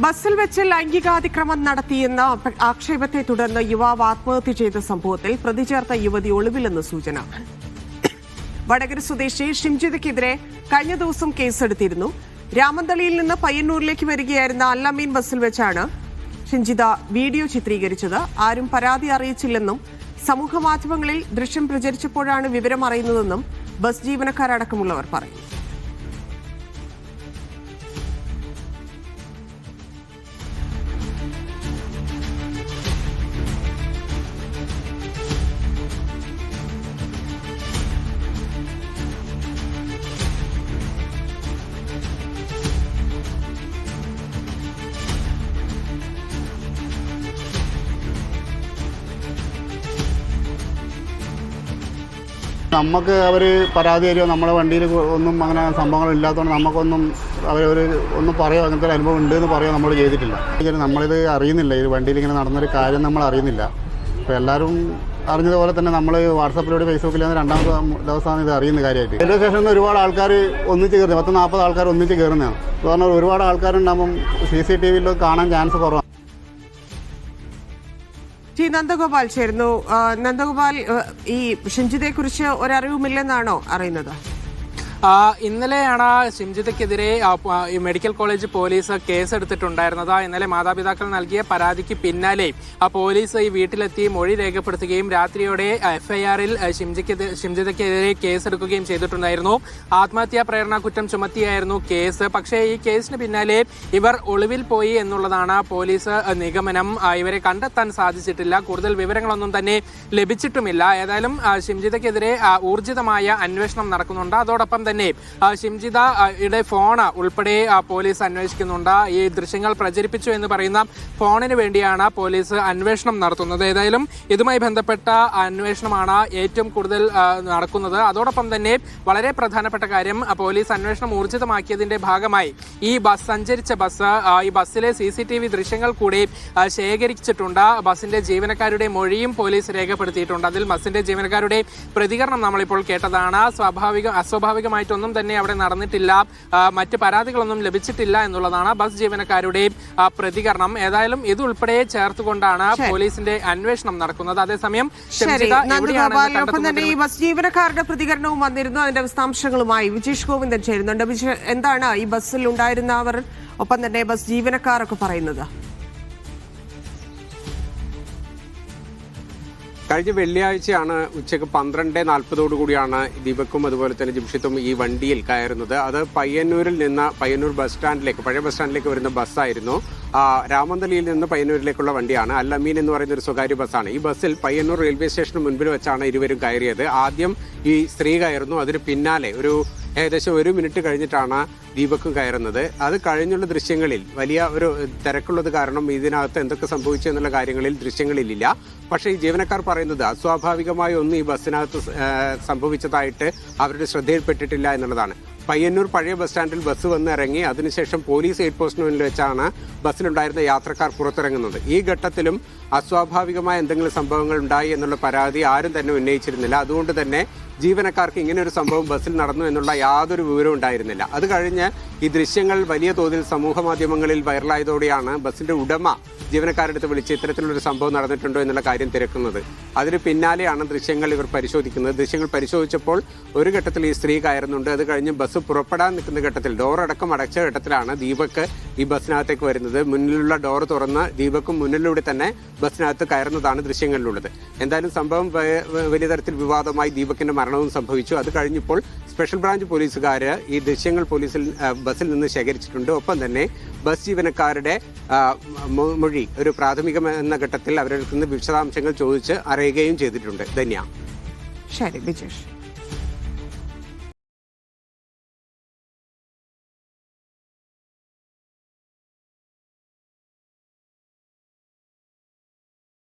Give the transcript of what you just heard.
ബസ്സിൽ വെച്ച് ലൈംഗികാതിക്രമം നടത്തിയെന്ന ആക്ഷേപത്തെ തുടർന്ന് യുവാവ് ആത്മഹത്യ ചെയ്ത സംഭവത്തിൽ പ്രതി ചേർത്ത യുവതി ഒളിവിലെന്ന് സൂചന. വടകര സ്വദേശി ഷിംജിതയ്ക്കെതിരെ കഴിഞ്ഞ ദിവസം കേസെടുത്തിരുന്നു. രാമന്തളിയിൽ നിന്ന് പയ്യന്നൂരിലേക്ക് വരികയായിരുന്ന അല്ലമീൻ ബസ്സിൽ വെച്ചാണ് ഷിംജിത വീഡിയോ ചിത്രീകരിച്ചത്. ആരും പരാതി അറിയിച്ചില്ലെന്നും സമൂഹമാധ്യമങ്ങളിൽ ദൃശ്യം പ്രചരിച്ചപ്പോഴാണ് വിവരം അറിയുന്നതെന്നും ബസ് ജീവനക്കാരടക്കമുള്ളവർ പറയുന്നു. നമുക്ക് അവർ പരാതി തരുമോ, നമ്മുടെ വണ്ടിയിൽ ഒന്നും അങ്ങനെ സംഭവങ്ങളില്ലാത്തതുകൊണ്ട് നമുക്കൊന്നും അവരൊരു ഒന്നും പറയുമോ, അങ്ങനത്തെ ഒരു അനുഭവം ഉണ്ടെന്ന് പറയുമോ നമ്മൾ ചെയ്തിട്ടില്ല. നമ്മളിത് അറിയുന്നില്ല, ഈ വണ്ടിയിൽ ഇങ്ങനെ നടന്നൊരു കാര്യം നമ്മൾ അറിയുന്നില്ല. ഇപ്പോൾ എല്ലാവരും അറിഞ്ഞതുപോലെ തന്നെ നമ്മൾ വാട്സാപ്പിലൂടെ ഫേസ്ബുക്കിലാണ് രണ്ടാമത്തെ ദിവസമാണ് ഇത് അറിയുന്ന കാര്യമായിട്ട്. റെയിൽവേ സ്റ്റേഷനിൽ നിന്ന് ഒരുപാട് ആൾക്കാർ ഒന്നിച്ച് കയറുന്നത്, 10-40 ആൾക്കാർ ഒന്നിച്ച് കയറുന്നതാണ്. എന്ന് പറഞ്ഞാൽ ഒരുപാട് ആൾക്കാരുണ്ടാകുമ്പം CCTVയിൽ കാണാൻ ചാൻസ് കുറവാണ്. നന്ദഗോപാൽ ചേരുന്നു. നന്ദഗോപാൽ, ഈ ഷിംജിതയെ കുറിച്ച് ഒരറിവുമില്ലെന്നാണോ അറിയുന്നത്? ഇന്നലെയാണ് ഷിംജിതയ്ക്കെതിരെ മെഡിക്കൽ കോളേജ് പോലീസ് കേസെടുത്തിട്ടുണ്ടായിരുന്നത്. ഇന്നലെ മാതാപിതാക്കൾ നൽകിയ പരാതിക്ക് പിന്നാലെ പോലീസ് ഈ വീട്ടിലെത്തി മൊഴി രേഖപ്പെടുത്തുകയും രാത്രിയോടെ FIR-ൽ ഷിംജിതയ്ക്കെതിരെ കേസെടുക്കുകയും ചെയ്തിട്ടുണ്ടായിരുന്നു. ആത്മഹത്യാ പ്രേരണ കുറ്റം ചുമത്തിയായിരുന്നു കേസ്. പക്ഷേ ഈ കേസിന് പിന്നാലെ ഇവർ ഒളിവിൽ പോയി എന്നുള്ളതാണ് പോലീസ് നിഗമനം. ഇവരെ കണ്ടെത്താൻ സാധിച്ചിട്ടില്ല. കൂടുതൽ വിവരങ്ങളൊന്നും തന്നെ ലഭിച്ചിട്ടുമില്ല. ഏതായാലും ഷിംജിതയ്ക്കെതിരെ ഊർജിതമായ അന്വേഷണം നടക്കുന്നുണ്ട്. അതോടൊപ്പം തന്നെ ഷിംജിതയുടെ ഫോൺ ഉൾപ്പെടെ പോലീസ് അന്വേഷിക്കുന്നുണ്ട്. ഈ ദൃശ്യങ്ങൾ പ്രചരിപ്പിച്ചു എന്ന് പറയുന്ന ഫോണിന് വേണ്ടിയാണ് പോലീസ് അന്വേഷണം നടത്തുന്നത്. ഏതായാലും ഇതുമായി ബന്ധപ്പെട്ട അന്വേഷണമാണ് ഏറ്റവും കൂടുതൽ നടക്കുന്നത്. അതോടൊപ്പം തന്നെ വളരെ പ്രധാനപ്പെട്ട കാര്യം, പോലീസ് അന്വേഷണം ഊർജിതമാക്കിയതിന്റെ ഭാഗമായി ഈ സഞ്ചരിച്ച ബസ്, ഈ ബസ്സിലെ CCTV ദൃശ്യങ്ങൾ കൂടി ശേഖരിച്ചിട്ടുണ്ട്. ബസിന്റെ ജീവനക്കാരുടെ മൊഴിയും പോലീസ് രേഖപ്പെടുത്തിയിട്ടുണ്ട്. അതിൽ ബസിന്റെ ജീവനക്കാരുടെ പ്രതികരണം നമ്മളിപ്പോൾ കേട്ടതാണ്. അസ്വാഭാവികമായിട്ടൊന്നും തന്നെ അവിടെ നടന്നിട്ടില്ല, മറ്റ് പരാതികളൊന്നും ലഭിച്ചിട്ടില്ല എന്നുള്ളതാണ് ബസ് ജീവനക്കാരുടെ പ്രതികരണം. ഏതായാലും ഇതുൾപ്പെടെ ചേർത്തുകൊണ്ടാണ് പോലീസിന്റെ അന്വേഷണം നടക്കുന്നത്. അതേസമയം ഈ ബസ് ജീവനക്കാരുടെ പ്രതികരണവും വന്നിരുന്നു. അതിന്റെ വിശദാംശങ്ങളുമായി വിജേഷ് ഗോവിന്ദൻ ചേരുന്നുണ്ട്. എന്താണ് ഈ ബസ്സിൽ ഉണ്ടായിരുന്നവർ, ഒപ്പം തന്നെ ബസ് ജീവനക്കാരൊക്കെ പറയുന്നത്? കഴിഞ്ഞ വെള്ളിയാഴ്ചയാണ് ഉച്ചയ്ക്ക് 12:40 ദീപക്കും അതുപോലെ തന്നെ ജിംഷിത്തും ഈ വണ്ടിയിൽ കയറുന്നത്. അത് പയ്യന്നൂരിൽ നിന്ന് പയ്യന്നൂർ ബസ് സ്റ്റാൻഡിലേക്ക്, പഴയ ബസ് സ്റ്റാൻഡിലേക്ക് വരുന്ന ബസ്സായിരുന്നു. രാമന്തളിയിൽ നിന്ന് പയ്യന്നൂരിലേക്കുള്ള വണ്ടിയാണ്. അല്ലമീൻ എന്ന് പറയുന്ന ഒരു സ്വകാര്യ ബസ്സാണ്. ഈ ബസ്സിൽ പയ്യന്നൂർ റെയിൽവേ സ്റ്റേഷന് മുൻപിൽ വെച്ചാണ് ഇരുവരും കയറിയത്. ആദ്യം ഈ സ്ത്രീ കയറുന്നു. അതിന് പിന്നാലെ ഏകദേശം 1 മിനിറ്റ് കഴിഞ്ഞിട്ടാണ് ദീപക്കും കയറുന്നത്. അത് കഴിഞ്ഞുള്ള ദൃശ്യങ്ങളിൽ വലിയ ഒരു തിരക്കുള്ളത് കാരണം ഇതിനകത്ത് എന്തൊക്കെ സംഭവിച്ചു എന്നുള്ള കാര്യങ്ങളിൽ ദൃശ്യങ്ങളിലില്ല. പക്ഷേ ഈ ജീവനക്കാർ പറയുന്നത് അസ്വാഭാവികമായി ഒന്നും ഈ ബസ്സിനകത്ത് സംഭവിച്ചതായിട്ട് അവരുടെ ശ്രദ്ധയിൽപ്പെട്ടിട്ടില്ല എന്നുള്ളതാണ്. പയ്യന്നൂർ പഴയ ബസ് സ്റ്റാൻഡിൽ ബസ് വന്ന് ഇറങ്ങി, അതിനുശേഷം പോലീസ് എയ്ഡ് പോസ്റ്റിന് മുന്നിൽ വെച്ചാണ് ബസ്സിലുണ്ടായിരുന്ന യാത്രക്കാർ പുറത്തിറങ്ങുന്നത്. ഈ ഘട്ടത്തിലും അസ്വാഭാവികമായ എന്തെങ്കിലും സംഭവങ്ങൾ ഉണ്ടായി എന്നുള്ള പരാതി ആരും തന്നെ ഉന്നയിച്ചിരുന്നില്ല. അതുകൊണ്ട് തന്നെ ജീവനക്കാർക്ക് ഇങ്ങനെ ഒരു സംഭവം ബസ്സിൽ നടന്നു എന്നുള്ള യാതൊരു വിവരവും ഉണ്ടായിരുന്നില്ല. അത് കഴിഞ്ഞ് ഈ ദൃശ്യങ്ങൾ വലിയ തോതിൽ സമൂഹ മാധ്യമങ്ങളിൽ വൈറലായതോടെയാണ് ബസ്സിന്റെ ഉടമ ജീവനക്കാരുടെ അടുത്ത് വിളിച്ച് ഇത്തരത്തിലൊരു സംഭവം നടന്നിട്ടുണ്ടോ എന്നുള്ള കാര്യം തിരക്കുന്നത്. അതിന് പിന്നാലെയാണ് ദൃശ്യങ്ങൾ ഇവർ പരിശോധിക്കുന്നത്. ദൃശ്യങ്ങൾ പരിശോധിച്ചപ്പോൾ ഒരു ഘട്ടത്തിൽ ഈ സ്ത്രീ കയറുന്നുണ്ട്. അത് കഴിഞ്ഞ് ബസ് പുറപ്പെടാൻ നിൽക്കുന്ന ഘട്ടത്തിൽ, ഡോറടക്കം അടച്ച ഘട്ടത്തിലാണ് ദീപക് ഈ ബസ്സിനകത്തേക്ക് വരുന്നത്. മുന്നിലുള്ള ഡോർ തുറന്ന് ദീപക്കും മുന്നിലൂടെ തന്നെ ബസ്സിനകത്ത് കയറുന്നതാണ് ദൃശ്യങ്ങളിലുള്ളത്. എന്തായാലും സംഭവം വലിയ തരത്തിൽ വിവാദമായി. ദീപകിന്റെ മരണവും സംഭവിച്ചു. അത് കഴിഞ്ഞപ്പോൾ സ്പെഷ്യൽ ബ്രാഞ്ച് പോലീസുകാർ ഈ ദൃശ്യങ്ങൾ ബസ്സിൽ നിന്ന് ശേഖരിച്ചിട്ടുണ്ട്. ഒപ്പം തന്നെ ബസ് ജീവനക്കാരുടെ മൊഴി ഒരു പ്രാഥമികം എന്ന ഘട്ടത്തിൽ അവരുടെ വിശദാംശങ്ങൾ ചോദിച്ച് അറിയുകയും ചെയ്തിട്ടുണ്ട്. ധന്യ. ശരി, വിജേഷ്.